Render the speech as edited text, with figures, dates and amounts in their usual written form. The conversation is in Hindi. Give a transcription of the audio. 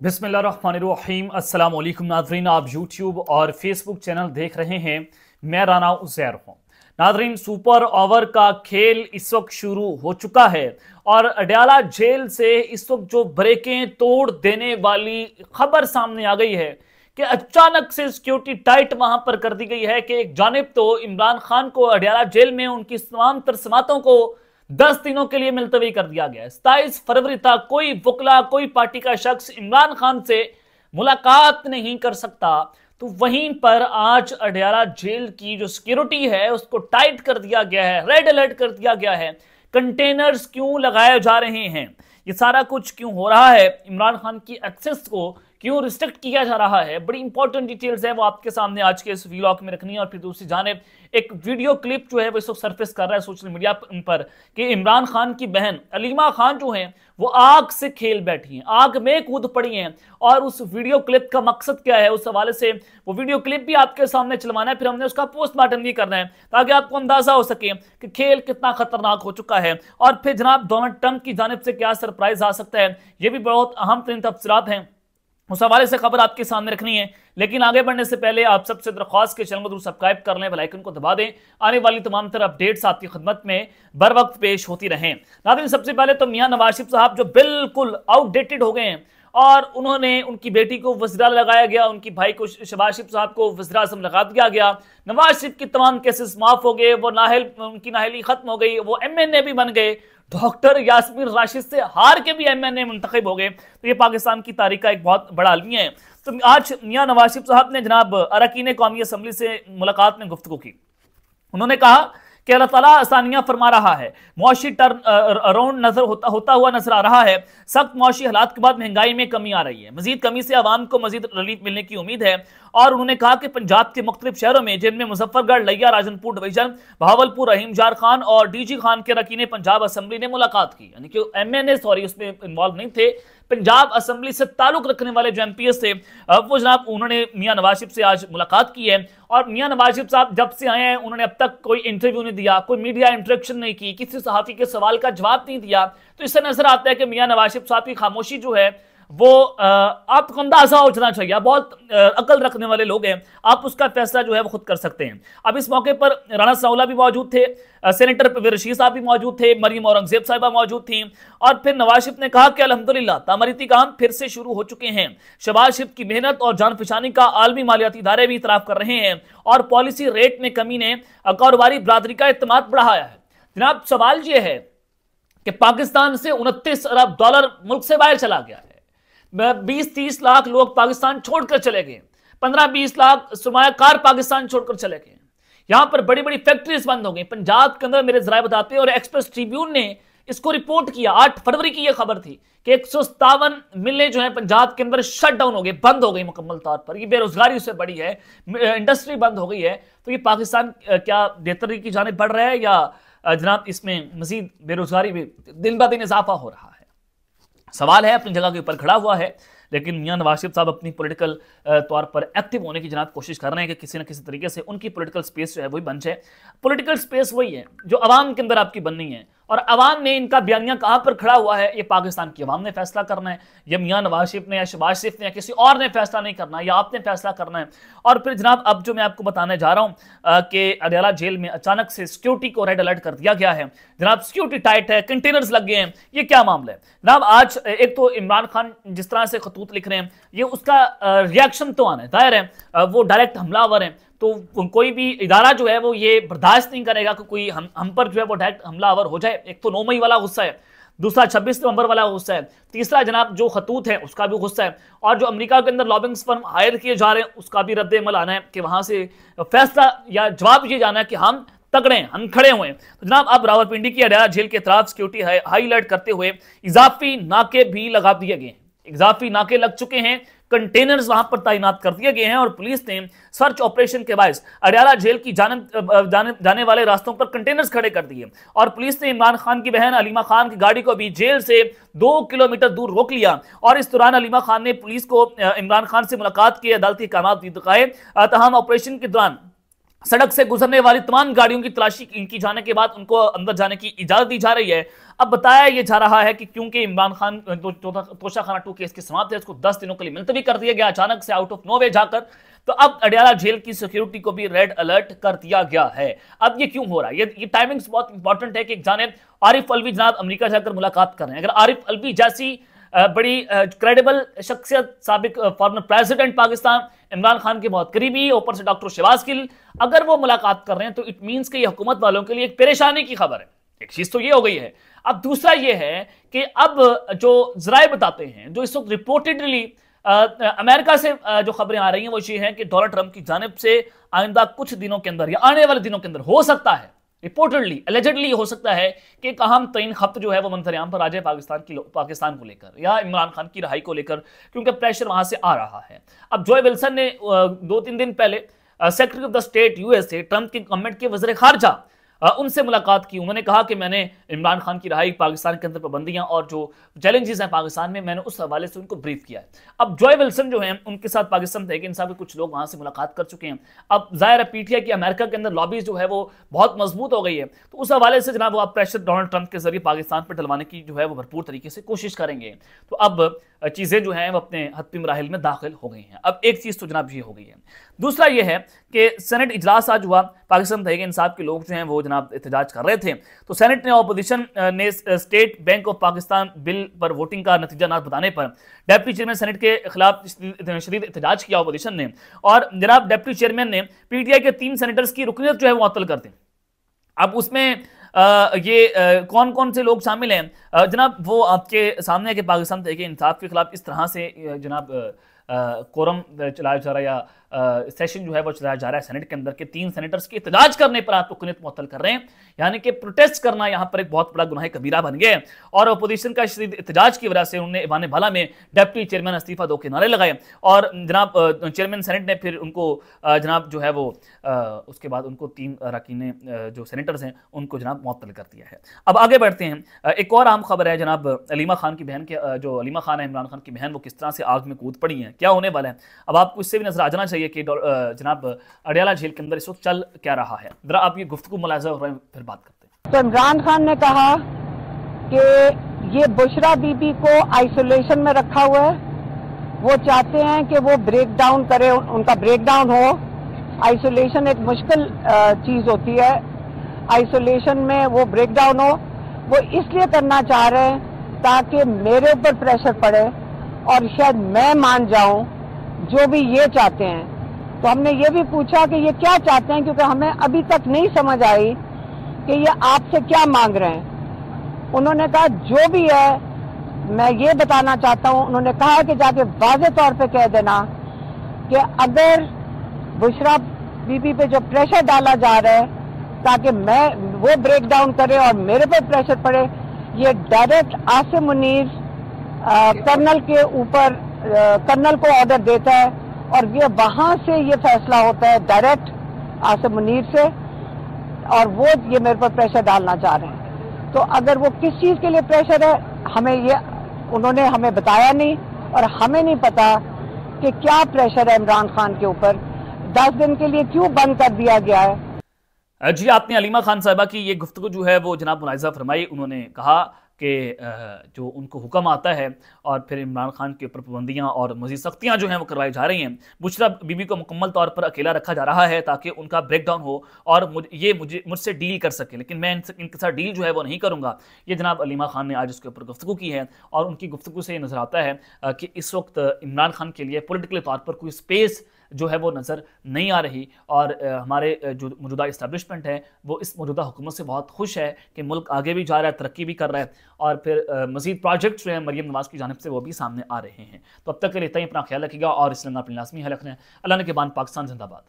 बिस्मिल्लाहिर्रहमानिर्रहीम। अस्सलाम वालेकुम नाज़रीन, आप यूट्यूब और फेसबुक चैनल देख रहे हैं। मैं राना उज़ैर हूँ। नाज़रीन, सुपर ओवर का खेल इस वक्त शुरू हो चुका है और अडयाला जेल से इस वक्त जो ब्रेकें तोड़ देने वाली खबर सामने आ गई है कि अचानक से सिक्योरिटी टाइट वहां पर कर दी गई है कि एक जानिब तो इमरान खान को अडयाला जेल में उनकी तमाम तरसमातों को 10 दिनों के लिए मुलतवी कर दिया गया है। 27 फरवरी तक कोई वकला, कोई पार्टी का शख्स इमरान खान से मुलाकात नहीं कर सकता। तो वहीं पर आज अडयाला जेल की जो सिक्योरिटी है उसको टाइट कर दिया गया है, रेड अलर्ट कर दिया गया है। कंटेनर्स क्यों लगाए जा रहे हैं, ये सारा कुछ क्यों हो रहा है, इमरान खान की एक्सेस को क्यों रिस्ट्रिक्ट किया जा रहा है, बड़ी इंपॉर्टेंट डिटेल्स है वो आपके सामने आज के इस व्लॉग में रखनी है। और फिर दूसरी जानिब एक वीडियो क्लिप जो है वो इस वक्त सरफेस कर रहा है सोशल मीडिया पर कि इमरान खान की बहन अलीमा खान जो है वो आग से खेल बैठी हैं, आग में कूद पड़ी हैं। और उस वीडियो क्लिप का मकसद क्या है, उस हवाले से वो वीडियो क्लिप भी आपके सामने चलवाना है, फिर हमने उसका पोस्टमार्टम भी करना है ताकि आपको अंदाजा हो सके कि खेल कितना खतरनाक हो चुका है। और फिर जनाब डोनाल्ड ट्रंप की जानिब से क्या सरप्राइज आ सकता है, ये भी बहुत अहम तरीन तफसीलात हैं, उस हवाले से खबर आपके सामने रखनी है। लेकिन आगे बढ़ने से पहले आप सबसे दरख्वास्त के चैनल को सब्सक्राइब कर लें, बेल आइकन को दबा दें, आने वाली तमाम तरह अपडेट्स आपकी खिदमत में बर वक्त पेश होती रहें। नाज़रीन, सबसे पहले तो मियां नवाज शरीफ साहब जो बिल्कुल आउटडेटेड हो गए हैं और उन्होंने उनकी बेटी को वज़ीरा लगाया गया, उनकी भाई को शहबाज शरीफ साहब को वज़ीर आज़म लगा दिया गया, नवाज शरीफ की तमाम केसेस माफ हो गए, वो उनकी नाहली खत्म हो गई, वो MNA भी बन गए, डॉक्टर यास्मीन राशिद से हार के भी MNA मुंतखब हो गए। तो ये पाकिस्तान की तारीख का एक बहुत बड़ा अलमिया है। तो आज मियां नवाज शरीफ साहब ने जनाब अरकान कौमी असम्बली से मुलाकात में गुफ्तगू की। उन्होंने कहा कि अल्लाह ताला आसानियां फरमा रहा है, मुआशी टर्न अराउंड होता हुआ नजर आ रहा है, सख्त मुआशी हालात के बाद महंगाई में कमी आ रही है, मजीद कमी से आवाम को मजीद रिलीफ मिलने की उम्मीद है। और उन्होंने कहा कि पंजाब के मुख्तलिफ शहरों में जिनमें मुजफ्फरगढ़, लिया, राजनपुर डिवीजन, बहावलपुर, रहीम जार खान और DG खान के अरकान पंजाब असम्बली ने मुलाकात की, यानी कि MNA उसमें इन्वॉल्व नहीं थे, पंजाब असम्बली से ताल्लुक रखने वाले जो MPs थे वो जनाब उन्होंने मियां नवाज शरीफ से आज मुलाकात की है। और मियां नवाज शरीफ साहब जब से आए हैं उन्होंने अब तक कोई इंटरव्यू नहीं दिया, कोई मीडिया इंटरेक्शन नहीं की, किसी सहाफी के सवाल का जवाब नहीं दिया। तो इससे नजर आता है कि मियां नवाज शरीफ साहब की खामोशी जो है वो आपको अंदाजा हो जाना चाहिए, बहुत अकल रखने वाले लोग हैं, आप उसका फैसला जो है वो खुद कर सकते हैं। अब इस मौके पर राना साउला भी मौजूद थे, सेनेटर परवेज रशीद साहब भी मौजूद थे, मरियम औरंगजेब साहिबा मौजूद थी। और फिर नवाज शरीफ ने कहा कि अल्हम्दुलिल्लाह तामीराती काम फिर से शुरू हो चुके हैं, शहबाज शरीफ की मेहनत और जान पहचानी का आलमी मालियाती इदारे भी इतराफ कर रहे हैं और पॉलिसी रेट में कमी ने कारोबारी बरादरी का एतमाद बढ़ाया है। जनाब सवाल यह है कि पाकिस्तान से 29 अरब डॉलर मुल्क से बाहर चला गया है, 20-30 लाख लोग पाकिस्तान छोड़कर चले गए, 15-20 लाख सरमायाकार पाकिस्तान छोड़कर चले गए, यहां पर बड़ी बड़ी फैक्ट्रीज बंद हो गई पंजाब के अंदर, मेरे जराए बताते हैं। और एक्सप्रेस ट्रिब्यून ने इसको रिपोर्ट किया, 8 फरवरी की यह खबर थी कि 157 मिलें जो है पंजाब के अंदर शट डाउन हो गई, बंद हो गई मुकम्मल तौर पर। ये बेरोजगारी उससे बड़ी है, इंडस्ट्री बंद हो गई है। तो ये पाकिस्तान क्या बेहतरी की जानिब बढ़ रहा है या जनाब इसमें मजीद बेरोजगारी भी दिन ब दिन इजाफा हो रहा है? सवाल है, अपनी जगह के ऊपर खड़ा हुआ है, लेकिन मियां नवाज शरीफ साहब अपनी पॉलिटिकल तौर पर एक्टिव होने की जनाब कोशिश कर रहे हैं कि किसी न किसी तरीके से उनकी पॉलिटिकल स्पेस जो है वही बन जाए। पॉलिटिकल स्पेस वही है जो अवाम के अंदर आपकी बननी है, और अवाम ने इनका बयानिया कहां पर खड़ा हुआ है ये पाकिस्तान की अवाम ने फैसला करना है। या मियां नवाज शरीफ ने या शहबाज शरीफ ने या किसी और ने फैसला नहीं करना, या आपने फैसला करना है। और फिर जनाब अब जो मैं आपको बताने जा रहा हूं कि अडयाला जेल में अचानक से सिक्योरिटी को रेड अलर्ट कर दिया गया है। जनाब सिक्योरिटी टाइट है, कंटेनर्स लग गए हैं, ये क्या मामला है जनाब? आज एक तो इमरान खान जिस तरह से खतूत लिख रहे हैं, ये उसका रिएक्शन तो आना है, जाहिर है वो डायरेक्ट हमलावर हैं, तो कोई भी इदारा जो है वो ये बर्दाश्त नहीं करेगा कि कोई हम पर जो है वो डायरेक्ट हमलावर हो जाए। एक तो 9 मई वाला गुस्सा है, दूसरा 26 नवंबर वाला गुस्सा है, तीसरा जनाब जो खतूत है उसका भी गुस्सा है, और जो अमेरिका के अंदर लॉबिंग फर्म हायर किए जा रहे हैं उसका भी रद्द अमल आना है कि वहां से फैसला या जवाब ये जाना है कि हम तगड़े हैं, हम खड़े हुए हैं। तो जनाब अब रावलपिंडी की अडयाला जेल के तरफ सिक्योरिटी हाई अलर्ट करते हुए इजाफी नाके भी लगा दिए गए हैं, इजाफी नाके लग चुके हैं, कंटेनर्स वहां पर तैनात कर दिए गए हैं, और पुलिस ने सर्च ऑपरेशन के बायस अडयाला जेल की जाने वाले रास्तों पर कंटेनर्स खड़े कर दिए। और पुलिस ने इमरान खान की बहन अलीमा खान की गाड़ी को भी जेल से 2 किलोमीटर दूर रोक लिया, और इस दौरान अलीमा खान ने पुलिस को इमरान खान से मुलाकात की, अदालती अहकाम भी दिखाए। तमाम ऑपरेशन के दौरान सड़क से गुजरने वाली तमाम गाड़ियों की तलाशी की जाने के बाद उनको अंदर जाने की इजाजत दी जा रही है। अब बताया यह जा रहा है कि क्योंकि इमरान खान तोशाखाना 2 केस की समाप्त है, इसको 10 दिनों के लिए मुलतवी कर दिया गया अचानक से आउट ऑफ नोवे जाकर। तो अब अडयाला जेल की सिक्योरिटी को भी रेड अलर्ट कर दिया गया है। अब ये क्यों हो रहा है? ये टाइमिंग्स बहुत इंपॉर्टेंट है कि एक जानिब आरिफ अलवी जनाब अमेरिका जाकर मुलाकात कर रहे हैं। अगर आरिफ अलवी जैसी बड़ी क्रेडिबल शख्सियत, साबिक फॉर्मर प्रेसिडेंट पाकिस्तान, इमरान खान के बहुत करीबी, ऊपर से डॉक्टर शहबाज गिल, अगर वो मुलाकात कर रहे हैं तो इट मीन्स कि ये हुकूमत वालों के लिए एक परेशानी की खबर है। एक चीज तो ये हो गई है। अब दूसरा ये है कि अब जो जराए बताते हैं, जो इस वक्त रिपोर्टेडली अमेरिका से जो खबरें आ रही हैं वो ये है कि डोनाल्ड ट्रंप की जानिब से आइंदा कुछ दिनों के अंदर या आने वाले दिनों के अंदर हो सकता है, रिपोर्टेडली एलिजेडली हो सकता है कि एक अहम तरीन खत जो है वो मंजर-ए-आम पर आ जाए पाकिस्तान को लेकर या इमरान खान की रहाई को लेकर, क्योंकि प्रेशर वहां से आ रहा है। अब जो विल्सन ने 2-3 दिन पहले secretary of the state US से ट्रंप की गवर्नमेंट के वज़ीर खारजा उनसे मुलाकात की। उन्होंने कहा कि मैंने इमरान खान की रहाई, पाकिस्तान के अंदर पाबंदियां और जो चैलेंजेस हैं पाकिस्तान में, मैंने उस हवाले से उनको ब्रीफ किया है। अब जॉय विल्सन जो हैं उनके साथ पाकिस्तान तहरीक इंसाफ के कुछ लोग वहां से मुलाकात कर चुके हैं। अब जाहिर है पीटीआई की अमेरिका के अंदर लॉबीज जो है वो बहुत मजबूत हो गई है, तो उस हवाले से जनाब वो आप प्रेशर डोनाल्ड ट्रंप के जरिए पाकिस्तान पर डलवाने की जो है वो भरपूर तरीके से कोशिश करेंगे। तो अब चीज़ें जो हैं वो अपने हत्मी मराहिल में दाखिल हो गई हैं। अब एक चीज़ तो जनाब ये हो गई है। दूसरा ये है कि सेनेट इजलास आज हुआ, पाकिस्तान तहरीक इंसाफ के लोग जो हैं वो जनाब एहतजाज कर रहे थे, तो सेनेट ने अपोजिशन ने state bank of Pakistan bill पर वोटिंग का नतीजा न बताने पर डेप्टी चेयरमैन सेनेट के खिलाफ शदीद एहतजाज किया अपोजिशन ने, और जनाब डेप्टी चेयरमैन ने पीटीआई के 3 सेनेटर्स की रुकनीत जो है वो मुअत्तल कर दी। अब उसमें कौन कौन से लोग शामिल हैं जनाब, वो आपके सामने है कि पाकिस्तान तहरीक इंसाफ के खिलाफ इस तरह से जनाब कोरम चलाया जा रहा है या सेशन जो है वो चलाया जा रहा है सेनेट के अंदर के 3 सेनेटर्स के एहतजाज करने पर आप रुकनीत मुअत्तल कर रहे हैं, यानी कि प्रोटेस्ट करना यहाँ पर एक बहुत बड़ा गुनाह कबीरा बन गया है। और अपोजिशन का शदीद एहतजाज की वजह से उन्होंने ईवान बाला में डेप्टी चेयरमैन इस्तीफा दो के नारे लगाए, और जनाब चेयरमैन सेनेट ने फिर उनको जनाब जो है वो उसके बाद उनको 3 अरकान जो सेनेटर्स हैं उनको जनाब मुअत्तल कर दिया है। अब आगे बढ़ते हैं। एक और अहम खबर है जनाब, अलीमा खान की बहन के जो अलीमा खान है इमरान खान की बहन, वो किस तरह से आग में कूद पड़ी हैं, क्या होने वाला है। अब आपको इससे भी नजर आ जाना चाहिए कि जनाब अडयाला जेल के अंदर इस वक्त चल क्या रहा है। जरा आप ये गुफ्तगू मुलाजा हो रहे हैं, फिर बात करते हैं। तो इमरान खान ने कहा कि ये बुशरा बीबी को आइसोलेशन में रखा हुआ है, वो चाहते हैं कि वो ब्रेक डाउन करे, उनका ब्रेक डाउन हो। आइसोलेशन एक मुश्किल चीज होती है, आइसोलेशन में वो ब्रेक डाउन हो, वो इसलिए करना चाह रहे हैं ताकि मेरे ऊपर प्रेशर पड़े और शायद मैं मान जाऊं जो भी ये चाहते हैं। तो हमने ये भी पूछा कि ये क्या चाहते हैं, क्योंकि हमें अभी तक नहीं समझ आई कि ये आपसे क्या मांग रहे हैं। उन्होंने कहा जो भी है मैं ये बताना चाहता हूं, उन्होंने कहा कि जाके वाज़े तौर पे कह देना कि अगर बुशरा बीबी पे जो प्रेशर डाला जा रहा है ताकि मैं वो ब्रेक डाउन करे और मेरे पे प्रेशर पड़े, ये डायरेक्ट आसिम मुनीर कर्नल के ऊपर कर्नल को ऑर्डर देता है और ये वहां से ये फैसला होता है डायरेक्ट आसिम मुनीर से, और वो ये मेरे पर प्रेशर डालना चाह रहे हैं। तो अगर वो किस चीज के लिए प्रेशर है हमें ये उन्होंने हमें बताया नहीं, और हमें नहीं पता कि क्या प्रेशर है इमरान खान के ऊपर, 10 दिन के लिए क्यों बंद कर दिया गया है। जी, आपने अलीमा खान साहिबा की ये गुफ्तगू जो है वो जनाब मुलाहिजा फरमाई। उन्होंने कहा कि जो उनको हुक्म आता है और फिर इमरान खान के ऊपर पाबंदियाँ और मज़ीद सख्तियाँ जो हैं वो करवाई जा रही हैं। बुशरा बीबी को मुकम्मल तौर पर अकेला रखा जा रहा है ताकि उनका ब्रेक डाउन हो और मुझसे डील कर सके, लेकिन मैं इनके साथ डील जो है वो नहीं करूँगा। ये जनाब अलीमा खान ने आज उसके ऊपर गुफ्तगू की है, और उनकी गुफ्तगू से नज़र आता है कि इस वक्त इमरान खान के लिए पॉलिटिकल तौर पर कोई स्पेस जो है वो नज़र नहीं आ रही, और हमारे जो मौजूदा इस्टेब्लिशमेंट है वो इस मौजूदा हुकूमत से बहुत खुश है कि मुल्क आगे भी जा रहा है, तरक्की भी कर रहा है, और फिर मज़ीद प्रोजेक्ट्स जो हैं मरीम नवाज़ की जानिब से वो भी सामने आ रहे हैं। तो अब तक के लिए इतना ही, अपना ख्याल रखिएगा और इस अपनी लाजमी है रखना है। अल्लाह ने के बाद पाकिस्तान जिंदाबाद।